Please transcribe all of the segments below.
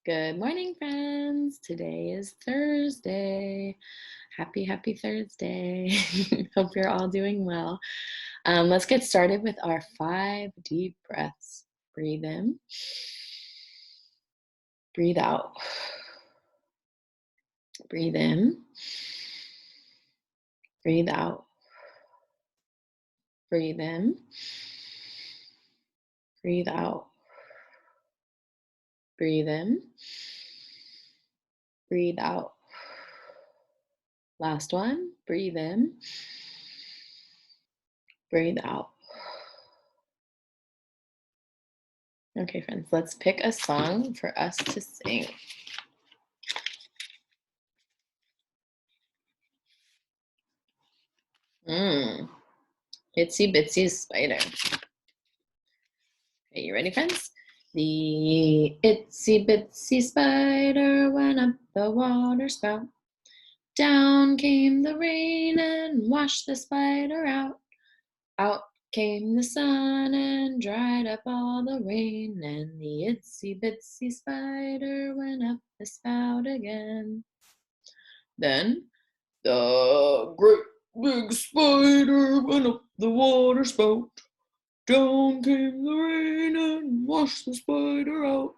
Good morning, friends. Today is Thursday. Happy Thursday. Hope you're all doing well. Let's get started with our 5 deep breaths. Breathe in, breathe out. Breathe in, breathe out. Breathe in, breathe out. Breathe in, breathe out. Last one. Breathe in, breathe out. Okay, friends, let's pick a song for us to sing. Itsy Bitsy Spider. Okay, you ready, friends? The itsy bitsy spider went up the water spout. Down came the rain and washed the spider out. Out came the sun and dried up all the rain. And the itsy bitsy spider went up the spout again. Then the great big spider went up the water spout. Down came the rain and washed the spider out.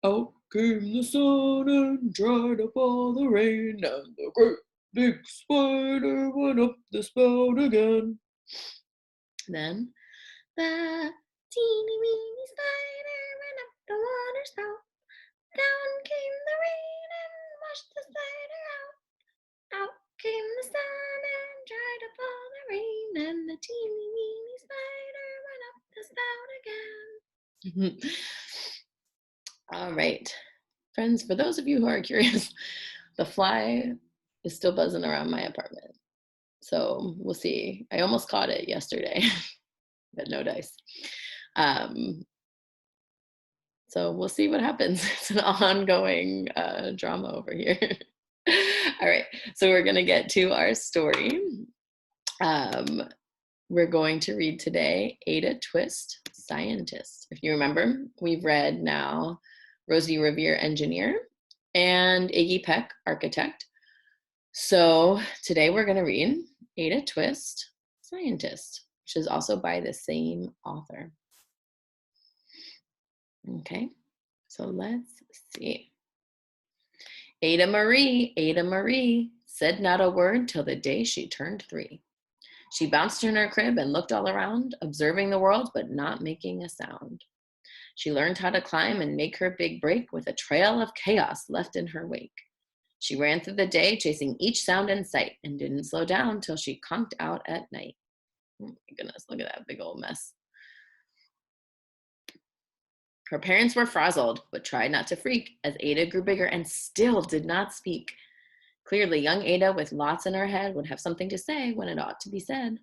Out came the sun and dried up all the rain. And the great big spider went up the spout again. Then the teeny weeny spider went up the water spout. Down came the rain and washed the spider out. Out came the sun and dried up all the rain. And the teeny weeny spider went up the spout again. All right, friends, for those of you who are curious, the fly is still buzzing around my apartment. So we'll see. I almost caught it yesterday, but no dice. So we'll see what happens. It's an ongoing drama over here. All right, so we're going to get to our story. We're going to read today Ada Twist, Scientist. If you remember, we've read now Rosie Revere, Engineer, and Iggy Peck, Architect. So today we're going to read Ada Twist, Scientist, which is also by the same author. Okay, so let's see. Ada Marie, said not a word till the day she turned 3. She bounced in her crib and looked all around, observing the world, but not making a sound. She learned how to climb and make her big break with a trail of chaos left in her wake. She ran through the day, chasing each sound in sight, and didn't slow down till she conked out at night. Oh my goodness, look at that big old mess. Her parents were frazzled, but tried not to freak as Ada grew bigger and still did not speak. Clearly, young Ada with lots in her head would have something to say when it ought to be said.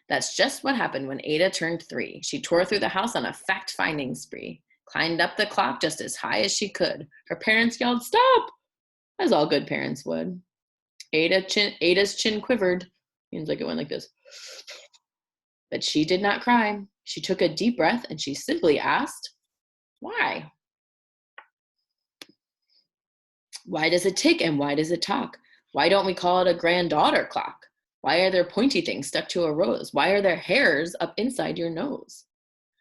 That's just what happened when Ada turned 3. She tore through the house on a fact-finding spree, climbed up the clock just as high as she could. Her parents yelled, "Stop!" as all good parents would. Ada's chin quivered. Means like it went like this. But she did not cry. She took a deep breath and she simply asked, "Why? Why does it tick and why does it talk? Why don't we call it a granddaughter clock? Why are there pointy things stuck to a rose? Why are there hairs up inside your nose?"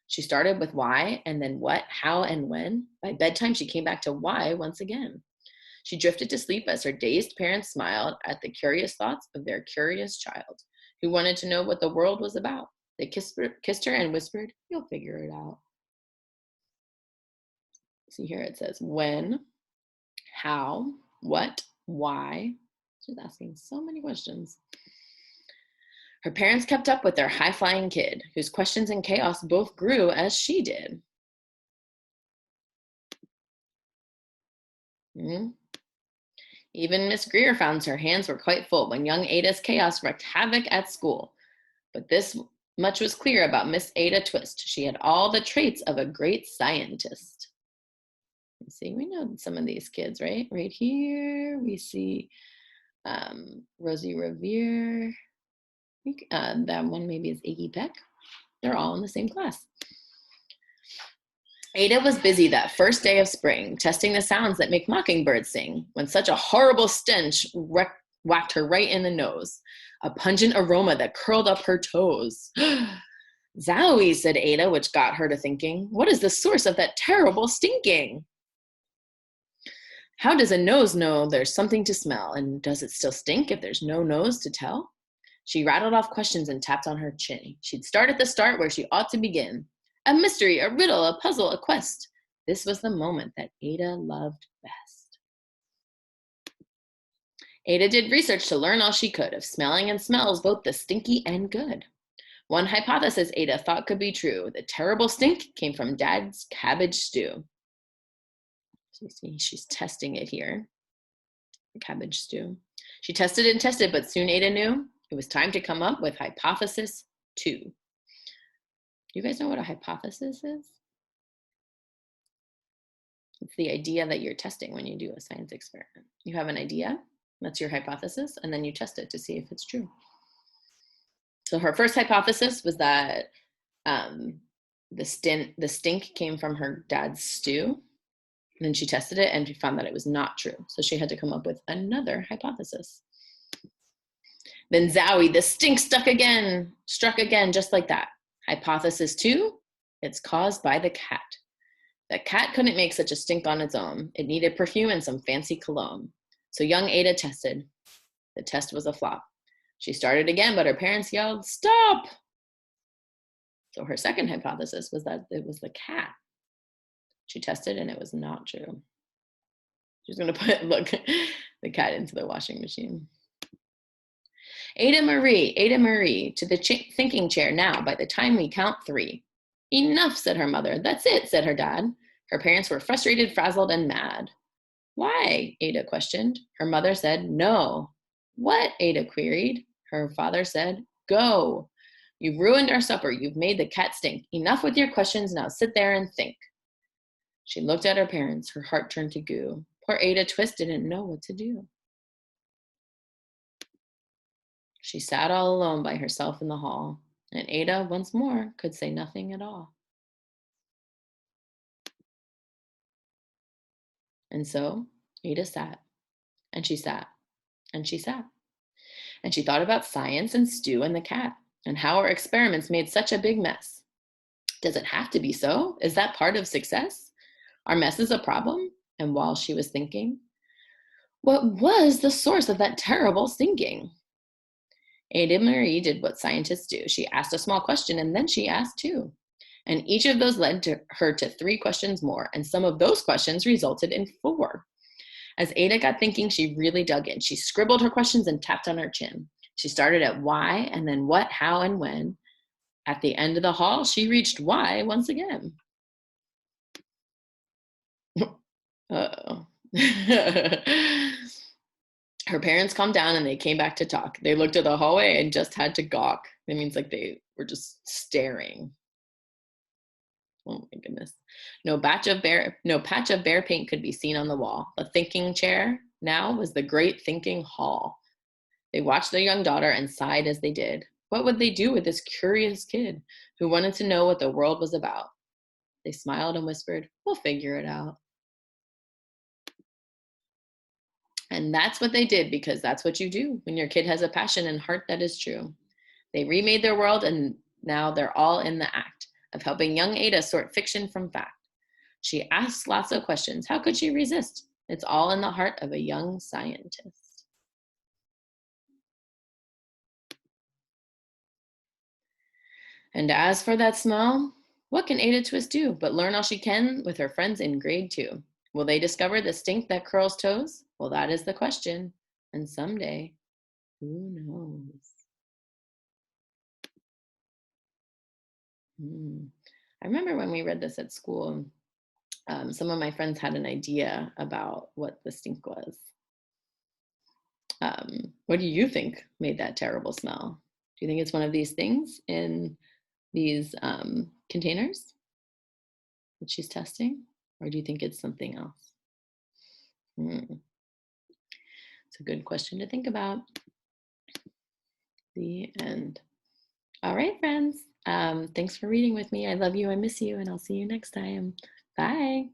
She started with why and then what, how, and when. By bedtime, she came back to why once again. She drifted to sleep as her dazed parents smiled at the curious thoughts of their curious child, who wanted to know what the world was about. They kissed her and whispered, "You'll figure it out." See here it says when, how, what, why. She's asking so many questions. Her parents kept up with their high-flying kid, whose questions and chaos both grew as she did. Even Miss Greer found her hands were quite full when young Ada's chaos wreaked havoc at school. But this much was clear about Miss Ada Twist. She had all the traits of a great scientist. Let's see, we know some of these kids, right? Right here, we see Rosie Revere. I think that one maybe is Iggy Peck. They're all in the same class. Ada was busy that first day of spring, testing the sounds that make mockingbirds sing, when such a horrible stench whacked her right in the nose, a pungent aroma that curled up her toes. Zowie, said Ada, which got her to thinking, what is the source of that terrible stinking? How does a nose know there's something to smell, and does it still stink if there's no nose to tell? She rattled off questions and tapped on her chin. She'd start at the start where she ought to begin. A mystery, a riddle, a puzzle, a quest. This was the moment that Ada loved best. Ada did research to learn all she could of smelling and smells, both the stinky and good. One hypothesis Ada thought could be true. The terrible stink came from Dad's cabbage stew. So you see, she's testing it here. The cabbage stew. She tested and tested, but soon Ada knew it was time to come up with hypothesis 2. Do you guys know what a hypothesis is? It's the idea that you're testing when you do a science experiment. You have an idea, that's your hypothesis, and then you test it to see if it's true. So her first hypothesis was that the stink came from her dad's stew. And then she tested it and she found that it was not true. So she had to come up with another hypothesis. Then Zowie, the stink struck again, just like that. Hypothesis 2, it's caused by the cat. The cat couldn't make such a stink on its own. It needed perfume and some fancy cologne. So young Ada tested. The test was a flop. She started again, but her parents yelled, stop! So her second hypothesis was that it was the cat. She tested and it was not true. She's gonna put, look, the cat into the washing machine. Ada Marie, to the thinking chair now by the time we count 3. Enough, said her mother. That's it, said her dad. Her parents were frustrated, frazzled, and mad. Why? Ada questioned. Her mother said, no. What? Ada queried. Her father said, go. You've ruined our supper. You've made the cat stink. Enough with your questions. Now sit there and think. She looked at her parents. Her heart turned to goo. Poor Ada Twist didn't know what to do. She sat all alone by herself in the hall, and Ada, once more, could say nothing at all. And so Ada sat, and she sat, and she sat. And she thought about science and Stu and the cat, and how her experiments made such a big mess. Does it have to be so? Is that part of success? Are messes a problem? And while she was thinking, what was the source of that terrible stinking? Ada Marie did what scientists do. She asked a small question, and then she asked 2. And each of those led her to 3 questions more, and some of those questions resulted in 4. As Ada got thinking, she really dug in. She scribbled her questions and tapped on her chin. She started at why, and then what, how, and when. At the end of the hall, she reached why once again. Uh-oh. Her parents calmed down and they came back to talk. They looked at the hallway and just had to gawk. That means like they were just staring. Oh my goodness. No patch of bare paint could be seen on the wall. The thinking chair now was the great thinking hall. They watched their young daughter and sighed as they did. What would they do with this curious kid who wanted to know what the world was about? They smiled and whispered, we'll figure it out. And that's what they did, because that's what you do when your kid has a passion and heart that is true. They remade their world, and now they're all in the act of helping young Ada sort fiction from fact. She asked lots of questions. How could she resist? It's all in the heart of a young scientist. And as for that smell, what can Ada Twist do but learn all she can with her friends in grade 2? Will they discover the stink that curls toes? Well, that is the question. And someday, who knows? I remember when we read this at school, some of my friends had an idea about what the stink was. What do you think made that terrible smell? Do you think it's one of these things in these containers that she's testing? Or do you think it's something else? It's a good question to think about. The end. All right, friends. Thanks for reading with me. I love you. I miss you. And I'll see you next time. Bye.